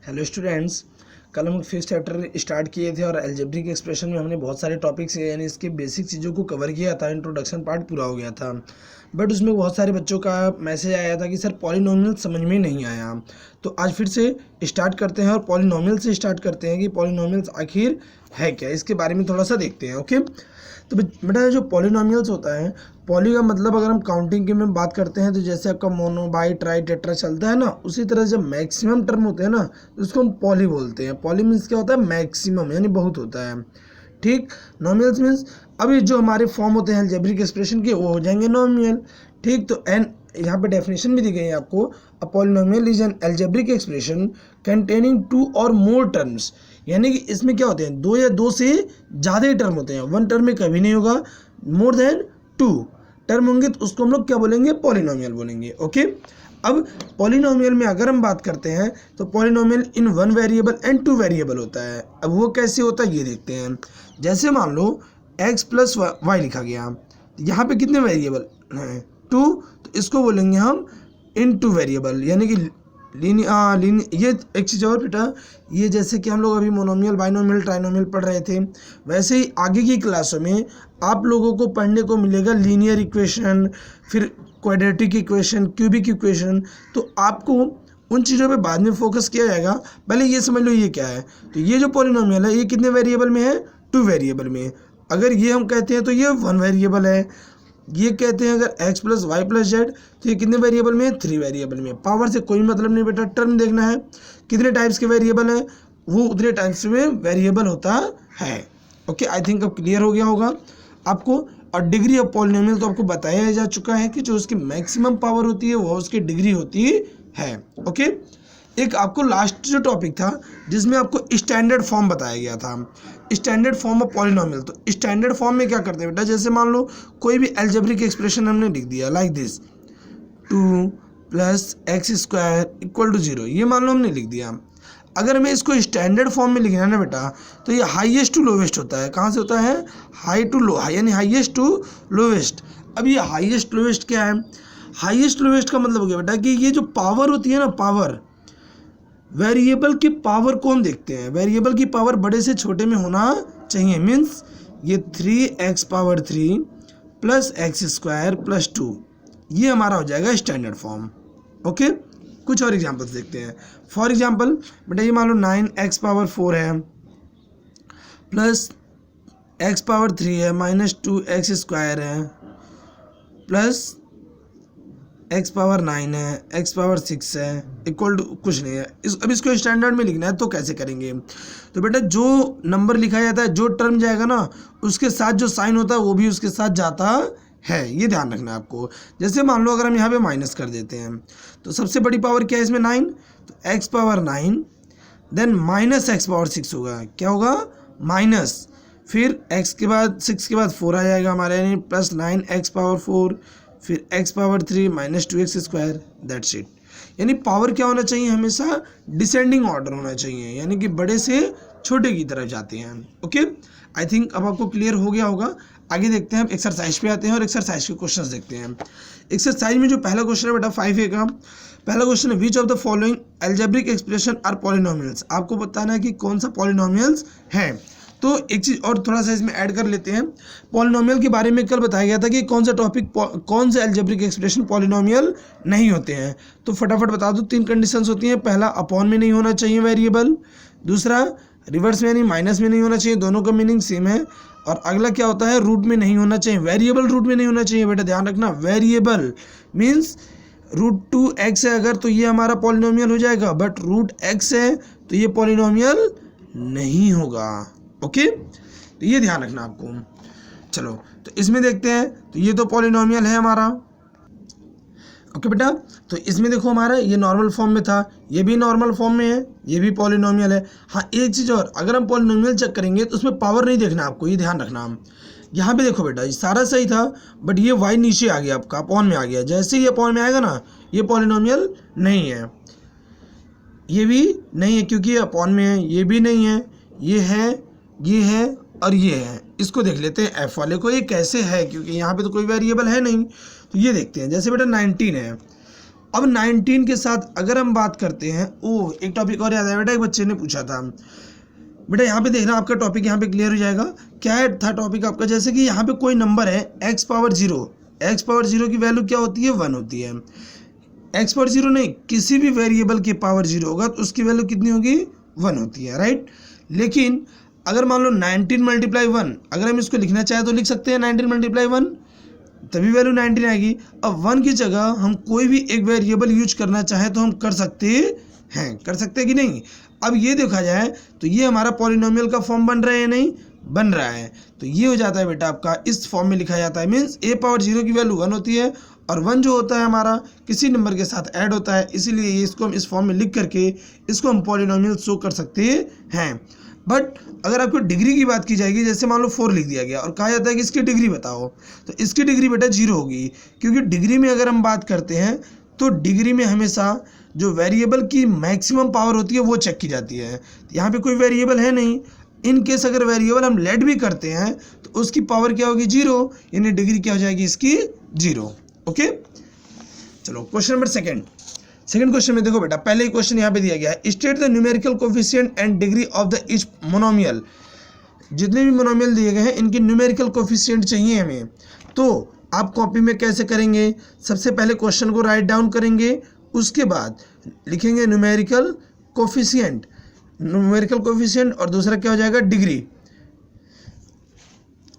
Hello students, कल हम fifth chapter start किए थे और अलजेब्रिक एक्सप्रेशन में हमने बहुत सारे टॉपिक्स यानी इसके बेसिक चीज़ों को कवर किया था। इंट्रोडक्शन पार्ट पूरा हो गया था, बट उसमें बहुत सारे बच्चों का मैसेज आया था कि सर पॉलिनोमियल समझ में नहीं आया। तो आज फिर से स्टार्ट करते हैं और पॉलिनोमियल से स्टार्ट करते हैं कि पॉलिनोमियल्स आखिर है क्या, इसके बारे में थोड़ा सा देखते हैं। ओके, तो बेटा जो पॉलिनोमियल्स होता है, पॉली का मतलब अगर हम काउंटिंग की में बात करते हैं तो जैसे आपका मोनो बाई ट्राई टेट्रा चलता है ना, उसी तरह जब मैक्सिमम टर्म होते हैं ना तो उसको हम पॉली बोलते हैं। पॉली मीन्स क्या होता है? मैक्सिमम, यानी बहुत होता है। ठीक, नॉमिनल्स मीन्स अभी जो हमारे फॉर्म होते हैं अलजेब्रिक एक्सप्रेशन के, वो हो जाएंगे नॉमिनल। ठीक, तो एन यहाँ पे डेफिनेशन भी दी गई है आपको। A polynomial is an algebraic expression containing two और मोर टर्म्स, यानी कि इसमें क्या होते हैं, दो या दो से ज़्यादा ही टर्म होते हैं। वन टर्म में कभी नहीं होगा, मोर देन टू टर्म होंगे तो उसको हम लोग क्या बोलेंगे? पॉलिनोमियल बोलेंगे। ओके, अब पॉलिनोमियल में अगर हम बात करते हैं तो polynomial in one variable and two variable होता है। अब वो कैसे होता है ये देखते हैं। जैसे मान लो x प्लस वाई लिखा गया, यहाँ पे कितने वेरिएबल हैं? टू, तो इसको बोलेंगे हम इन टू वेरिएबल, यानी कि ये एक चीज़ और बेटा, ये जैसे कि हम लोग अभी मोनोमियल बाइनोमियल ट्राइनोमियल पढ़ रहे थे, वैसे ही आगे की क्लासों में आप लोगों को पढ़ने को मिलेगा लीनियर इक्वेशन, फिर क्वाड्रेटिक इक्वेशन, क्यूबिक इक्वेशन। तो आपको उन चीज़ों पे बाद में फोकस किया जाएगा, पहले ये समझ लो ये क्या है। तो ये जो पॉलिनोमियल है ये कितने वेरिएबल में है? टू वेरिएबल में। अगर ये हम कहते हैं तो ये वन वेरिएबल है। ये कहते हैं अगर x plus Y plus Z, तो ये कितने वेरिएबल में है? थ्री वेरिएबल में। पावर से कोई मतलब नहीं बेटा, टर्म देखना है कितने टाइप्स के वेरिएबल है, वो उतने टाइप्स में वेरिएबल होता है। ओके, आई थिंक अब क्लियर हो गया होगा आपको। और डिग्री ऑफ पॉलिनोमियल तो आपको बताया जा चुका है कि जो उसकी मैक्सिमम पावर होती है वो उसकी डिग्री होती है। ओके, एक आपको लास्ट जो टॉपिक था जिसमें आपको स्टैंडर्ड फॉर्म बताया गया था, स्टैंडर्ड फॉर्म ऑफ पॉलिनोमियल। तो स्टैंडर्ड फॉर्म में क्या करते हैं बेटा, जैसे मान लो कोई भी अलजेब्रिक एक्सप्रेशन हमने लिख दिया like this, 2 plus X square equal to 0, ये मान लो हमने लिख दिया। अगर हमें इसको स्टैंडर्ड फॉर्म में लिखना है ना बेटा, तो ये हाईएस्ट टू लोवेस्ट होता है। कहाँ से होता है? हाई टू लो, यानी हाईएस्ट टू लोवेस्ट। अब ये हाईएस्ट लोवेस्ट क्या है? हाईएस्ट लोवेस्ट का मतलब हो गया बेटा कि ये जो पावर होती है ना, पावर, वेरिएबल की पावर को हम देखते हैं। वेरिएबल की पावर बड़े से छोटे में होना चाहिए। मीन्स ये 3x power 3 plus X square plus 2, ये हमारा हो जाएगा स्टैंडर्ड फॉर्म। ओके, कुछ और एग्जांपल्स देखते हैं। फॉर एग्जांपल बेटा ये मान लो 9x पावर 4 है प्लस x पावर 3 है माइनस 2x स्क्वायर है प्लस x पावर 9 है, x पावर 6 है, इक्वल टू कुछ नहीं है। अब इसको स्टैंडर्ड में लिखना है तो कैसे करेंगे? तो बेटा जो नंबर लिखा जाता है, जो टर्म जाएगा ना, उसके साथ जो साइन होता है वो भी उसके साथ जाता है, ये ध्यान रखना है आपको। जैसे मान लो अगर हम यहाँ पे माइनस कर देते हैं तो सबसे बड़ी पावर क्या है इसमें? 9, तो x power 9 then minus x power 6 होगा। क्या होगा? माइनस, फिर x के बाद 6 के बाद 4 आ जाएगा हमारे, यानी प्लस 9x पावर 4, फिर x power 3 minus 2x square, that's it. यानी पावर क्या होना चाहिए? हमेशा डिसेंडिंग ऑर्डर होना चाहिए, यानी कि बड़े से छोटे की तरफ जाते हैं। ओके, आई थिंक अब आपको क्लियर हो गया होगा। आगे देखते हैं, एक्सरसाइज पे आते हैं और एक्सरसाइज के क्वेश्चंस देखते हैं। एक्सरसाइज में जो पहला क्वेश्चन है बेटा 5A का पहला क्वेश्चन है, which of the following algebraic expression are polynomials. आपको बताना है कि कौन सा पॉलिनोमियल्स है। तो एक चीज़ और थोड़ा सा इसमें ऐड कर लेते हैं। पॉलिनोमियल के बारे में कल बताया गया था कि कौन सा टॉपिक, कौन से अलजेब्रिक एक्सप्रेशन पॉलिनोमियल नहीं होते हैं। तो फटाफट बता दो, 3 कंडीशंस होती हैं। पहला, अपॉन में नहीं होना चाहिए वेरिएबल। दूसरा, रिवर्स में यानी माइनस में नहीं होना चाहिए, दोनों का मीनिंग सेम है। और अगला क्या होता है? रूट में नहीं होना चाहिए, वेरिएबल रूट में नहीं होना चाहिए। बेटा ध्यान रखना, वेरिएबल मीन्स √2x है अगर, तो ये हमारा पॉलिनोमियल हो जाएगा, बट √x है तो ये पॉलिनोमियल नहीं होगा। ओके, तो ये ध्यान रखना आपको। चलो तो इसमें देखते हैं, तो ये तो पॉलिनोमियल है हमारा। ओके बेटा, तो इसमें देखो हमारा ये नॉर्मल फॉर्म में था, ये भी नॉर्मल फॉर्म में है, ये भी पॉलिनोमियल है। हाँ एक चीज़ और, अगर हम पॉलिनोमियल चेक करेंगे तो उसमें पावर नहीं देखना आपको, ये ध्यान रखना। यहाँ पे देखो बेटा ये सारा सही था, बट ये y नीचे आ गया आपका, अपॉन में आ गया। जैसे ही अपॉन में आएगा ना, ये पॉलिनोमियल नहीं है, ये भी नहीं है क्योंकि ये अपॉन में है, ये भी नहीं है, ये है और ये है। इसको देख लेते हैं f वाले को, ये कैसे है, क्योंकि यहाँ पे तो कोई वेरिएबल है नहीं। तो ये देखते हैं, जैसे बेटा 19 है, अब 19 के साथ अगर हम बात करते हैं, एक टॉपिक और याद आया बेटा, एक बच्चे ने पूछा था बेटा, यहाँ पे देखना आपका टॉपिक यहाँ पे क्लियर हो जाएगा। क्या है था टॉपिक आपका, जैसे कि यहाँ पे कोई नंबर है x पावर 0 की वैल्यू क्या होती है, 1 होती है। x पावर 0 नहीं, किसी भी वेरिएबल की पावर 0 होगा तो उसकी वैल्यू कितनी होगी, 1 होती है, राइट। लेकिन अगर मान लो 19 मल्टीप्लाई 1, अगर हम इसको लिखना चाहें तो लिख सकते हैं 19 मल्टीप्लाई 1, तभी वैल्यू 19 आएगी। अब 1 की जगह हम कोई भी एक वेरिएबल यूज करना चाहें तो हम कर सकते हैं कि नहीं। अब ये देखा जाए तो ये हमारा पॉलिनोमियल का फॉर्म बन रहा है या नहीं, बन रहा है। तो ये हो जाता है बेटा आपका, इस फॉर्म में लिखा जाता है, मीन्स a पावर 0 की वैल्यू 1 होती है और 1 जो होता है हमारा किसी नंबर के साथ ऐड होता है, इसीलिए इसको हम इस फॉर्म में लिख करके इसको हम पॉलिनोमियल शो कर सकते हैं। बट अगर आपको डिग्री की बात की जाएगी, जैसे मान लो 4 लिख दिया गया और कहा जाता है कि इसकी डिग्री बताओ, तो इसकी डिग्री बेटा 0 होगी, क्योंकि डिग्री में अगर हम बात करते हैं तो डिग्री में हमेशा जो वेरिएबल की मैक्सिमम पावर होती है वो चेक की जाती है। यहाँ पे कोई वेरिएबल है नहीं, इन केस अगर वेरिएबल हम लेट भी करते हैं तो उसकी पावर क्या होगी, 0, यानी डिग्री क्या हो जाएगी इसकी, 0। ओके, चलो क्वेश्चन नंबर सेकंड क्वेश्चन में देखो बेटा, पहले ही क्वेश्चन यहाँ पे दिया गया है, state the numerical coefficient and degree of the each monomial. जितने भी मोनोमियल दिए गए हैं इनके न्यूमेरिकल कोफिशिएंट चाहिए हमें। तो आप कॉपी में कैसे करेंगे, सबसे पहले क्वेश्चन को राइट डाउन करेंगे, उसके बाद लिखेंगे न्यूमेरिकल कोफिशिएंट, और दूसरा क्या हो जाएगा, डिग्री।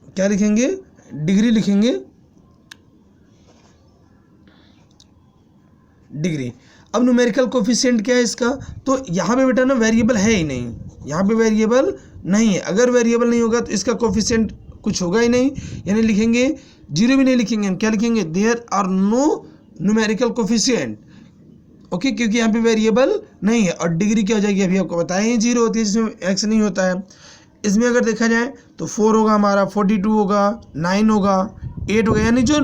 क्या लिखेंगे, डिग्री लिखेंगे, डिग्री। अब न्यूमेरिकल कोफिशिएंट क्या है इसका, तो यहाँ पे बेटा ना वेरिएबल है ही नहीं, यहाँ पे वेरिएबल नहीं है। अगर वेरिएबल नहीं होगा तो इसका कोफिशिएंट कुछ होगा ही नहीं, यानी लिखेंगे 0 भी नहीं लिखेंगे, हम क्या लिखेंगे, there are no numerical coefficient. Okay, क्योंकि यहाँ पे वेरिएबल नहीं है। और डिग्री क्या हो जाएगी, अभी आपको बताया ही 0 होती है, जिसमें x नहीं होता है। इसमें अगर देखा जाए तो 4 होगा हमारा, 42 होगा, 9 होगा, 8 होगा, यानी जो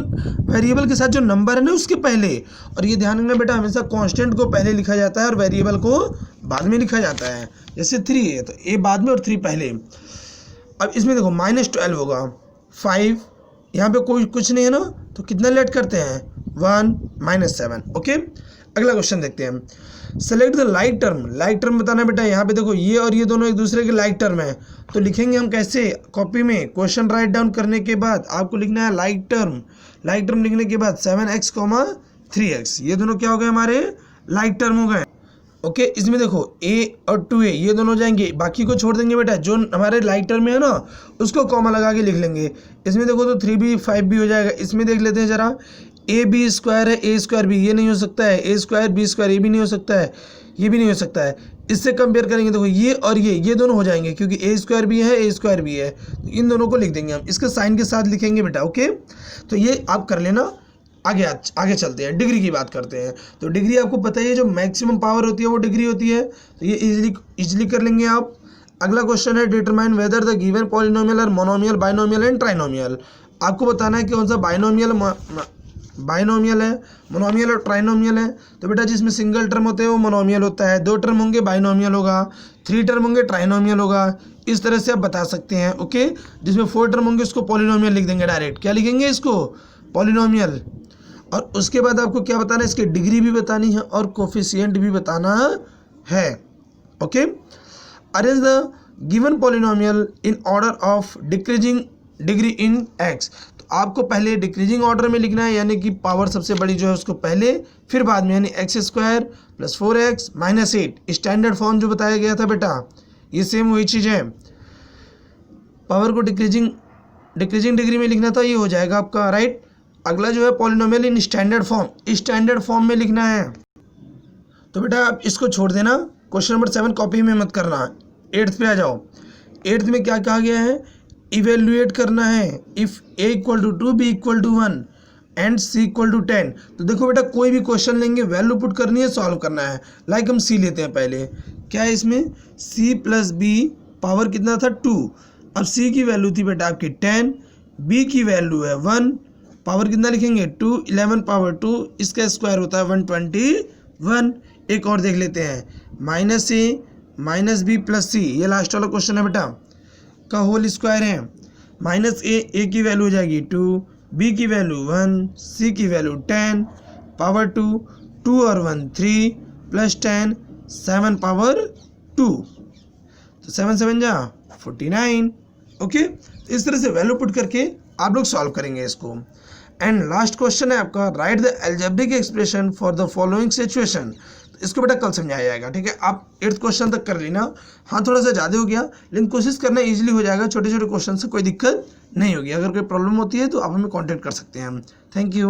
वेरिएबल के साथ जो नंबर है ना उसके पहले। और ये ध्यान रखना बेटा, हमेशा कांस्टेंट को पहले लिखा जाता है और वेरिएबल को बाद में लिखा जाता है। जैसे 3 है तो a बाद में और 3 पहले। अब इसमें देखो -12 होगा, 5 यहाँ पे कोई कुछ नहीं है ना, तो कितना लेट करते हैं, 1 -7। ओके, अगला क्वेश्चन देखते हैं, सेलेक्ट द लाइक टर्म बताना बेटा। यहाँ पे देखो ये और ये दोनों एक दूसरे के लाइक टर्म है, तो लिखेंगे हम कैसे, कॉपी में क्वेश्चन राइट डाउन करने के बाद आपको लिखना है लाइक टर्म लिखने के बाद 7x, 3x, ये दोनों क्या हो गए, हमारे लाइक टर्म हो गए। ओके, इसमें देखो a और 2a ये दोनों जाएंगे, बाकी को छोड़ देंगे बेटा, जो हमारे लाइक टर्म में है ना उसको कॉमा लगा के लिख लेंगे। इसमें देखो तो 3b 5b हो जाएगा। इसमें देख लेते हैं जरा, ए बी स्क्वायर है, ए स्क्वायर बी, ये नहीं हो सकता है, ए स्क्वायर बी स्क्वायर ये भी नहीं हो सकता है, ये भी नहीं हो सकता है। इससे कंपेयर करेंगे देखो ये और ये दोनों हो जाएंगे, क्योंकि ए स्क्वायर भी है, ए स्क्वायर भी है, तो इन दोनों को लिख देंगे हम, इसके साइन के साथ लिखेंगे बेटा। ओके, तो ये आप कर लेना। आगे चलते हैं, डिग्री की बात करते हैं। तो डिग्री आपको पता ही है, जो मैक्सिमम पावर होती है वो डिग्री होती है, तो ये इजीली कर लेंगे आप। अगला क्वेश्चन है, determine whether the given polynomial और मोनोमियल, बाइनोमियल एंड ट्राइनोमियल। आपको बताना है कि कौन सा बाइनोमियल है, मोनोमियल और ट्राइनोमियल है। तो बेटा जिसमें सिंगल टर्म होते हैं वो मोनोमियल होता है, 2 टर्म होंगे बाइनोमियल होगा, 3 टर्म होंगे ट्राइनोमियल होगा। इस तरह से आप बता सकते हैं। ओके, जिसमें 4 टर्म होंगे उसको पॉलिनोमियल लिख देंगे डायरेक्ट। क्या लिखेंगे इसको, पॉलिनोमियल। और उसके बाद आपको क्या बताना है, इसकी डिग्री भी बतानी है और कोफिशिएंट भी बताना है। Okay, arrange the given polynomial in order of decreasing degree in x। तो आपको पहले डिक्रीजिंग ऑर्डर में लिखना है, यानी कि पावर सबसे बड़ी जो है उसको पहले, फिर बाद में, यानी x² + 4x - 8। स्टैंडर्ड फॉर्म जो बताया गया था बेटा, ये सेम वही चीज़ है। पावर को डिक्रीजिंग डिग्री में लिखना था, ये हो जाएगा आपका राइट। अगला जो है पॉलिनोमियल इन स्टैंडर्ड फॉर्म में लिखना है। तो बेटा आप इसको छोड़ देना, क्वेश्चन नंबर 7 कॉपी में मत करना। 8th पे आ जाओ। 8th में क्या कहा गया है, इवेल्युएट करना है if a = 2 b = 1 and c = 10। तो देखो बेटा कोई भी क्वेश्चन लेंगे, वैल्यू पुट करनी है, सॉल्व करना है। लाइक हम c लेते हैं पहले, क्या है इसमें, c + b, पावर कितना था 2। अब c की वैल्यू थी बेटा आपकी 10, b की वैल्यू है 1, पावर कितना लिखेंगे 2, 11 पावर 2, इसका स्क्वायर होता है 121। एक और देख लेते हैं, -a - b + c, ये लास्ट वाला क्वेश्चन है बेटा, का होल स्क्वायर है। -a की वैल्यू हो जाएगी 2, b की वैल्यू 1, c की वैल्यू 10, पावर 2, 2 और 1 3 प्लस 10 7 पावर 2, तो 7 7 जा 49। ओके, इस तरह से वैल्यू पुट करके आप लोग सॉल्व करेंगे इसको। एंड लास्ट क्वेश्चन है आपका, right the algebraic expression for the following situation. इसको बेटा कल समझाया जाएगा, ठीक है। आप 8th क्वेश्चन तक कर लेना। हाँ थोड़ा सा ज़्यादा हो गया, लेकिन कोशिश करना इजीली हो जाएगा, छोटे छोटे क्वेश्चन से कोई दिक्कत नहीं होगी। अगर कोई प्रॉब्लम होती है तो आप हमें कांटेक्ट कर सकते हैं। Thank you.